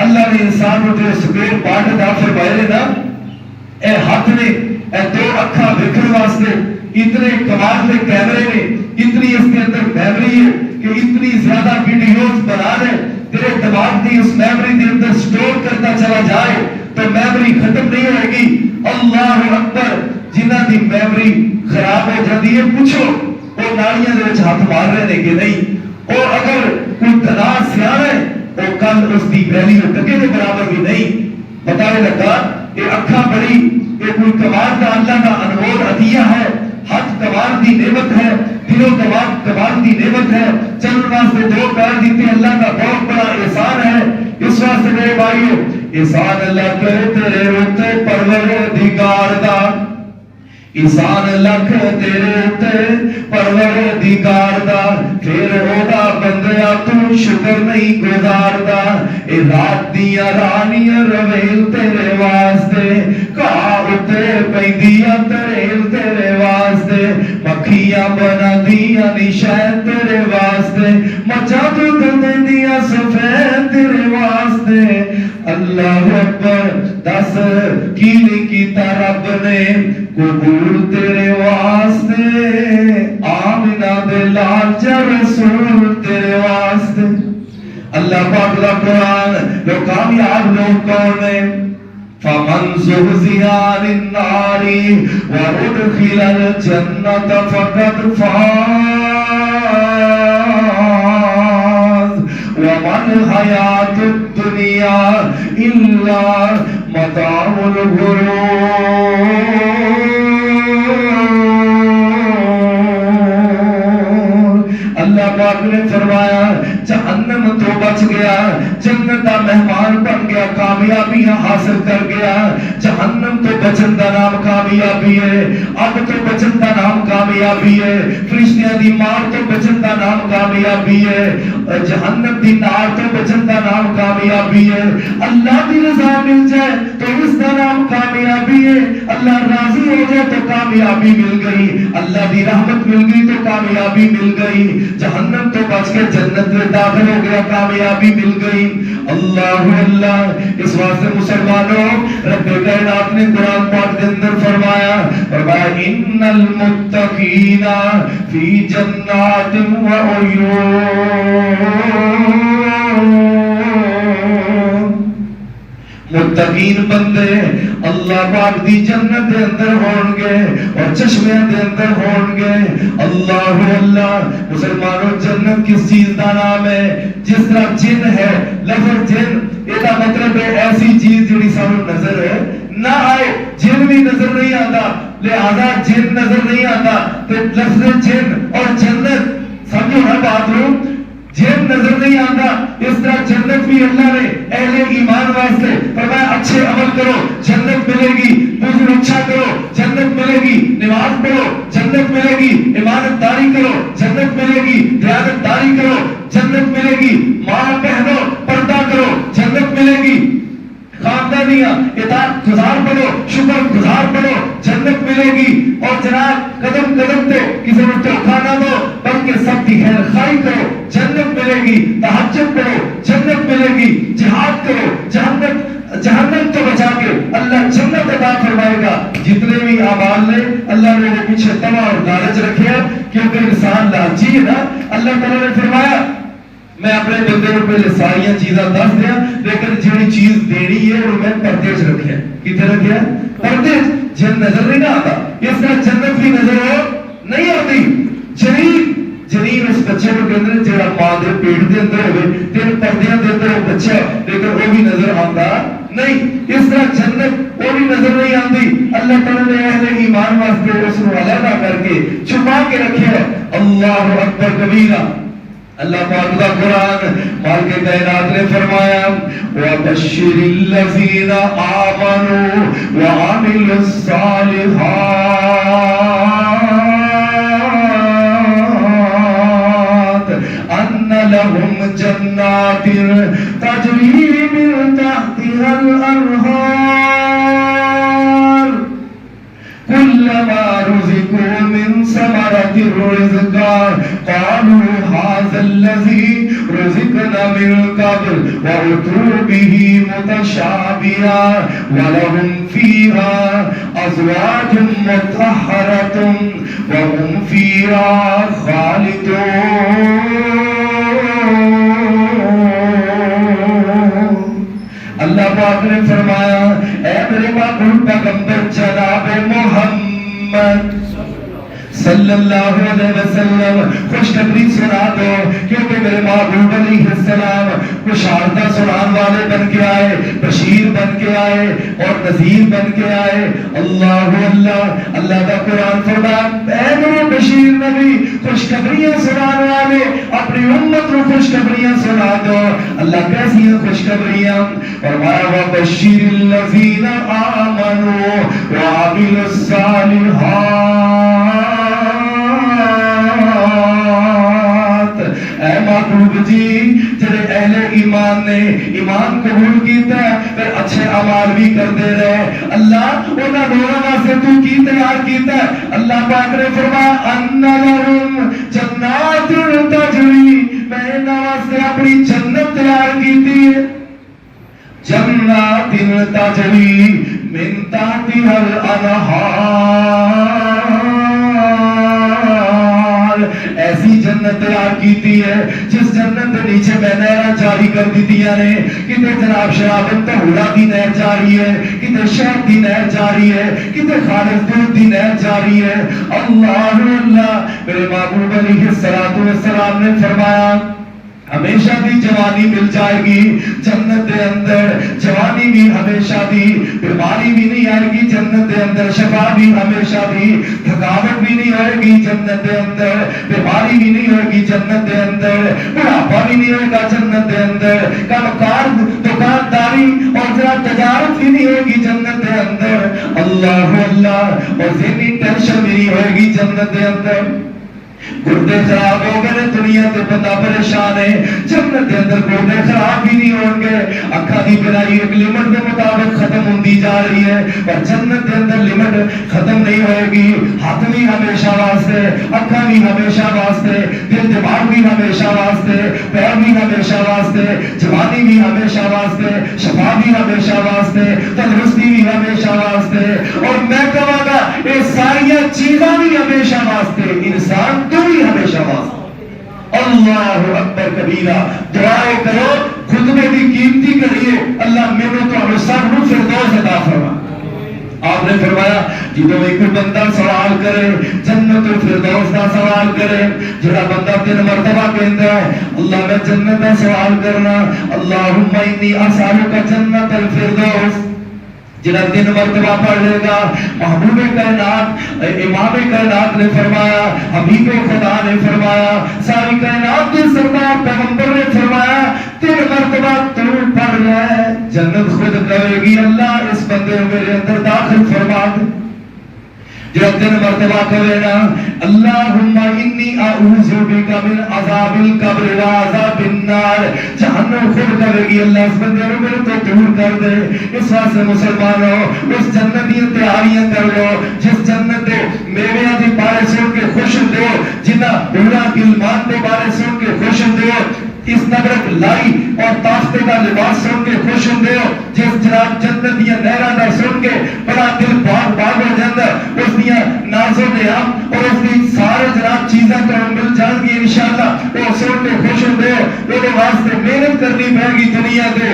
اللہ نے انسان کو جو سپیر پارٹ عطا فرمائے نا، اے ہاتھ نے، اے دو اکھاں ویکھن واسطے، اتنے کمال کے کیمرے نے، اتنی اس کے اندر میموری ہے کہ اتنی زیادہ ویڈیوز بنا لے، تیرے دماغ کی اس میموری کے اندر سٹور کرتا چلا جائے تو میموری ختم نہیں ہوئے گی۔ اللہ اکبر، جنہ کی میموری خراب ہو جاتی ہے، پوچھو وہ نالیاں دے وچ ہاتھ مار رہے ہیں کہ نہیں، اور اگر کوئی تنا سیاح ہے وہ کل اس کی ویلیو ٹکے کے برابر بھی نہیں۔ بتانے لگا کہ اکھاں بڑی، یہ کوئی کمال کا اللہ کا انمول عطیہ ہے، ہاتھ کمال کی نعمت ہے، دلوں کمال کی نعمت ہے، چلن واسطے دو پیر دیتے اللہ کا بہت بڑا احسان ہے۔ اس واسطے میرے بھائیو، احسان اللہ کے تیرے اوتے پروردگار دا، احسان لکھ تیرے اوتے پروردگار دا، پھر اودا بندیا تو شکر نہیں گزاردا، اے رات دیا رانیاں رویل تیرے واسطے، کہا اوتے پیندیا تریل تیرے واسطے، مکھیاں بنا دیا نشان تیرے واسطے، مچا تو دندے دیا سفید تیرے واسطے۔ اللہ اکبر، دس کی نہیں کیتا رب نے قبول تیرے واسطے، آمنہ دے لال جا رسول تیرے واسطے۔ اللہ پاک کا قرآن، جو کامیاب لوگ کون ہیں؟ فَمَنْ زُحْزِحَ عَنِ النَّارِ وَأُدْخِلَ الْجَنَّةَ فَقَدْ فَازَ وَمَا الْحَيَاةُ الدُّنْيَا إِلَّا مَتَاعُ الْغُرُورِ۔ اللہ پاک نے فرمایا جہنم تو بچ گیا، جنت کا مہمان بن گیا، کامیابیاں حاصل کر گیا۔ جہنم تو بچن کا نام کامیابی ہے، اب تو بچن کا نام کامیابی ہے، فرشتیاں دی مار تو بچن کا نام کامیابی ہے، جہنم دی نار تو بچن کا نام کامیابی ہے۔ اللہ کی رضا مل جائے تو اس کا نام کامیابی ہے، اللہ راضی ہو جائے تو کامیابی مل گئی، اللہ دی رحمت مل گئی تو کامیابی مل گئی۔ جہنم تو بچ کے جنت میں داخل ہو گیا، کامیابی مل گئی۔ اللہ اللہ، اس واسطے مسلمانوں، رب کائنات نے قرآن پاک کے اندر فرمایا ان المتقین فی جنات و عیون، متقین بندے اللہ پاک دی جنت دے اندر ہون گے اور چشمے دے اندر ہون گے۔ اللہ اللہ، مسلمانوں، جنت کس چیز کا نام ہے؟ جس طرح جن ہے، لفظ جن یہ مطلب ہے ایسی چیز جڑی سانو نظر ہے نہ آئے، جن بھی نظر نہیں آتا، لہذا جن نظر نہیں آتا تو لفظ جن اور جنت سمجھو نا بات رو، جن نظر نہیں آتا، اس طرح جنت بھی اللہ نے اہل ایمان واسطے فرمایا اچھے عمل کرو جنت ملے گی، وضو اچھا کرو جنت ملے گی، نماز پڑھو جنت ملے گی، عبادت داری کرو جنت ملے گی، دیانت داری کرو جنت ملے گی، ماں بہنوں پردہ کرو جنت ملے گی، خاندانیاں اطاعت گزار بنو، شکر گزار بنو جنت ملے گی، اور جناب قدم قدم پہ کسی کو دھوکہ نہ دو بلکہ سب کی خیر خواہی کرو جنت ملے گی، تہجد پڑھو جنت ملے گی، جہاد کرو جہنم تو بچا کے اللہ جنت عطا فرمائے گا۔ جتنے بھی اعمال نے اللہ نے وہ پیچھے تما اور لالچ رکھے ہیں، کیونکہ انسان لالچی ہے نا۔ اللہ تعالیٰ نے فرمایا میں اپنے بندے کو پہلے ساری چیزاں دس دیا، لیکن جڑی چیز دینی ہے وہ میں پردے چ رکھیا۔ کتنے رکھیا؟ پردے۔ جن نظر نہیں آتا، اس طرح جنت بھی نظر نہیں آتی۔ جنین اس بچے کو کہتے ہیں جڑا ماں دے پیٹ دے اندر ہوئے، تین پردیاں دے اندر وہ بچہ لیکن وہ بھی نظر آتا نہیں، اس طرح جنت وہ بھی نظر نہیں آتی۔ اللہ تعالیٰ نے اہل ایمان واسطے اس کو علیحدہ کر کے چھپا کے رکھا ہے۔ اللہ اکبر کبیرہ۔ اللہ پاک کا قرآن مالک کائنات نے فرمایا وَبَشِّرِ الَّذِينَ آمَنُوا وَعَمِلُوا الصَّالِحَاتِ أَنَّ لَهُمْ جَنَّاتٍ تَجْرِي مِن تَحْتِهَا الْأَنْهَارُ كُلَّمَا رُزِقُوا مِن ثَمَرَةٍ رِزْقًا قَالُوا هَذَا الَّذِي رزقنا من قبل وأتوا به متشابها ولهم فيها أزواج مطهرة وهم فيها خالدون. اللہ پاک نے فرمایا اے میرے مقبول پیغمبر جناب محمد صلی اللہ علیہ وسلم خوشخبری سنا دو، کیونکہ میرے محبوب علیہ السلام بشارتہ سنان والے بن کے آئے، بشیر بن کے آئے اور نذیر بن کے آئے. اللہ اللہ اللہ کا قرآن فرمایا اے میرے بشیر نبی خوشخبریاں سنان والے اپنی امت کو خوشخبریاں سنا دو. اللہ کیسی ہیں خوشخبریاں؟ فرمایا وبشر الذین آمنوا وعملوا الصالحات. اے محبوب جی جڑے اہل ایمان نے ایمان قبول کیتا ہے پھر اچھے اعمال بھی کرتے رہے، اللہ انہاں دونوں واسطے تو کی تیار کیتا ہے. اللہ پاک نے فرمایا ان لہم جنات تجری، میں انہاں واسطے اپنی جنت تیار کیتی ہے. جنات تجری من تحتها الانہار، ایسی جنت تیار کیتی ہے جس جنت کے نیچے میں نہر جاری کر دیتی نے. کتے جناب شرابت طہورا دی نہر جاری ہے، کتے شہد دی نہر جاری ہے، کتے خالص دودھ دی نہر جاری ہے. اللہ اللہ میرے محبوب علیہ السلام نے فرمایا ہمیشہ دی جوانی مل جائے گی جنت دے اندر، جوانی بھی ہمیشہ دی، بیماری بھی نہیں آئے گی جنت دے اندر، شفا بھی ہمیشہ دی، تھکاوٹ بھی نہیں ہوئے گی جنت دے اندر، بیماری بھی نہیں ہوئے گی جنت دے اندر، بڑھاپا بھی نہیں ہوئے گا جنت دے اندر، کاروبار دکانداری اور تجارت بھی نہیں ہوئے گی جنت دے اندر. اللہ اللہ اور ذہنی ٹینشن بھی نہیں ہوئے گی جنت دے اندر. گردے خراب ہو گئے دنیا تے بندہ پریشان ہے، جنت دے اندر گردے خراب بھی نہیں ہوں گے. اکھا دی بینائی ایک لمٹ کے مطابق ختم ہوندی جا رہی ہے پر جنت دے اندر لمٹ ختم نہیں ہوئے گی. ہاتھ بھی ہمیشہ واسطے، اکھا بھی ہمیشہ واسطے، دل دماغ بھی ہمیشہ واسطے، پیر بھی ہمیشہ واسطے، جوانی بھی ہمیشہ واسطے، شفا بھی ہمیشہ واسطے، تندرستی بھی ہمیشہ واسطے، اور میں کہوں گا یہ ساری چیزاں بھی ہمیشہ واسطے، انسان تو بھی ہمیشہ واسطے. اللہ اکبر کبیرہ. دعائیں کرو خطبے کی قیمتی کریے اللہ میرے تو ہمیں سب کو فردوس عطا فرما. آپ نے فرمایا جدو ایک بندہ سوال کرے جنت الفردوس کا سوال کرے، جڑا بندہ 3 مرتبہ کہندا ہے اللہ میں جنت کا سوال کرنا، اللہم انی اسالک جنت الفردوس، جنہ 3 مرتبہ پڑھ لے گا محبوب کائنات امام کائنات نے فرمایا، حبیب خدا نے فرمایا، ساری کائنات کے سردار پیغمبر نے فرمایا 3 مرتبہ تو پڑھ لے جنت خود کہے گی اللہ اس بندے کو میرے اندر داخل فرما دے. جب 3 مرتبہ کہے نا اللہم انی اعوذ بک من عذاب القبر و عذاب النار، جہنم خود کہے گی اللہ اس بندے کو میرے تو دور کر دے. اس واسطے مسلمانوں اس جنت کی تیاریاں کر لو جس جنت کے میویاں دی بارے سن کے خوش ہو، جنہ حورا غلمان دے بارے سن کے خوش ہو، اس نبرک لائی اور تافتے کا لباس سن کے خوش ہوں، جس جناب جنت دیا نہراں دا سن کے بڑا دل باغ باغ ہو جاتا، اس دیا نازو نیام اور اس دی سارے جناب چیزیں تو مل جان گی انشاءاللہ. وہ سن کے خوش ہوں وہ واسطے محنت کرنی پڑے گی، دنیا دے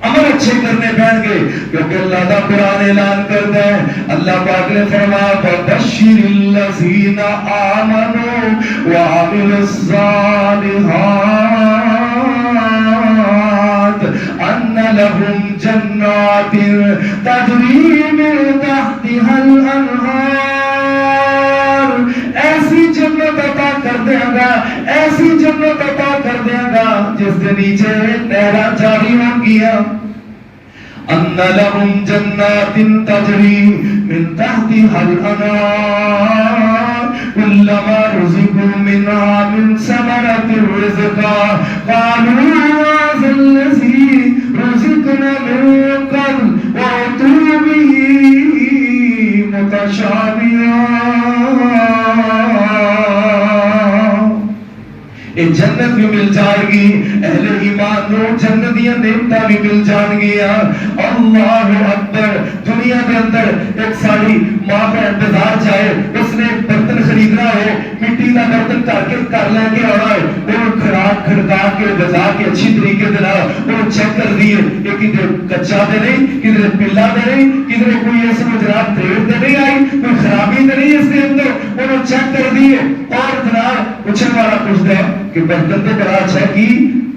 عمل اچھے کرنے پڑیں گے، کیونکہ اللہ دا قرآن اعلان کرتا ہے. اللہ پاک نے فرمایا فبشر الذین آمنوا وعملوا الصالحات ان لهم جنات تجری من تحتها الانہار. ایسی جنت عطا کر دے گا، ایسی جنت عطا کر دے گا جس کے نیچے نہراں جاری ہوں گیا. ان لهم جنات تجری من تحتها الانہار كلما رزقوا منها من ثمرة رزقا قالوا هذا الذي رزقنا من قبل وأتوا به متشابها. یہ جنت بھی مل جائے گی، اہل ایمان نو جنت دیا نعمتاں بھی مل جان گیا۔ اللہ اکبر۔ دنیا کے اندر ایک ساڑی ماں بہن بازار جائے، اس نے برتن خریدنا ہے، مٹی کا برتن کر لے کے آنا ہے، وہ خراب کھڑکا کے بجا کے اچھی طریقے سے وہ چیک کر دیے کہ کدھر کچا دے نہیں، کدھر پلا دے نہیں، کدھر کوئی اس میں جناب تیل دے نہیں آئی، کوئی خرابی دے نہیں اس کے اندر، انہوں چیک کر دیے۔ اور جناب پوچھنے والا پوچھتا ہے کہ برتن تو بڑا اچھا کی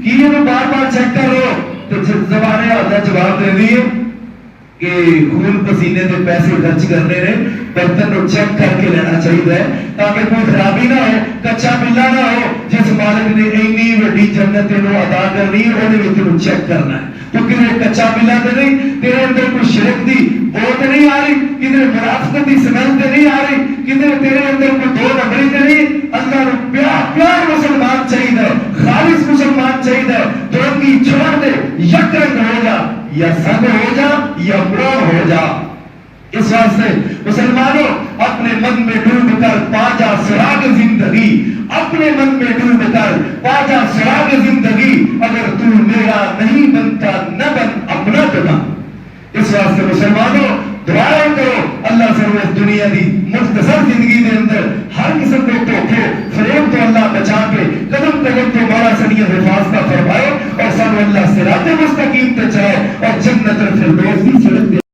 انہوں بار بار چیک کر رہے ہو، تو زبانے آدھا جواب دے دیے کہ خون پسینے دے پیسے خرچ کرنے نے، برتن کو چیک کر کے لینا چاہیے تاکہ کوئی خرابی نہ ہو، کچا پلا نہ ہو۔ جس مالک نے اینی وڈی جنت نو عطا کرنی ہے اودے وچ نو چیک کرنا ہے، تو کدھر کچا پلا تے نہیں، تیرے اندر کوئی شرک دی بو تے نہیں آ رہی، کدھر منافقت دی سمیل تے نہیں آ رہی، کدھر تیرے اندر کوئی دو نمبری تے نہیں۔ اللہ نو پیار مسلمان چاہیے، خالص مسلمان چاہیے، دونوں چھوڑ دے، یک رنگ ہو جا، یا سنگ ہو جا یا برو ہو جا۔ اس واسطے مسلمانوں اپنے من میں ڈوب کر پا جا سراغ زندگی، اپنے من میں ڈوب کر پا جا سراغ زندگی، اگر تو میرا نہیں بنتا نہ بن اپنا بنا۔ اس واسطے مسلمانوں دعائیں کرو اللہ سے اس دنیا دی مختصر زندگی دے اندر ہر قسم کے دھوکے فریب تو اللہ بچا کے قدم قدم تو مولا سنیت حفاظت فرمائے اور سب اللہ صراط مستقیم پہ چلائے اور جنت الفردوس کی سڑک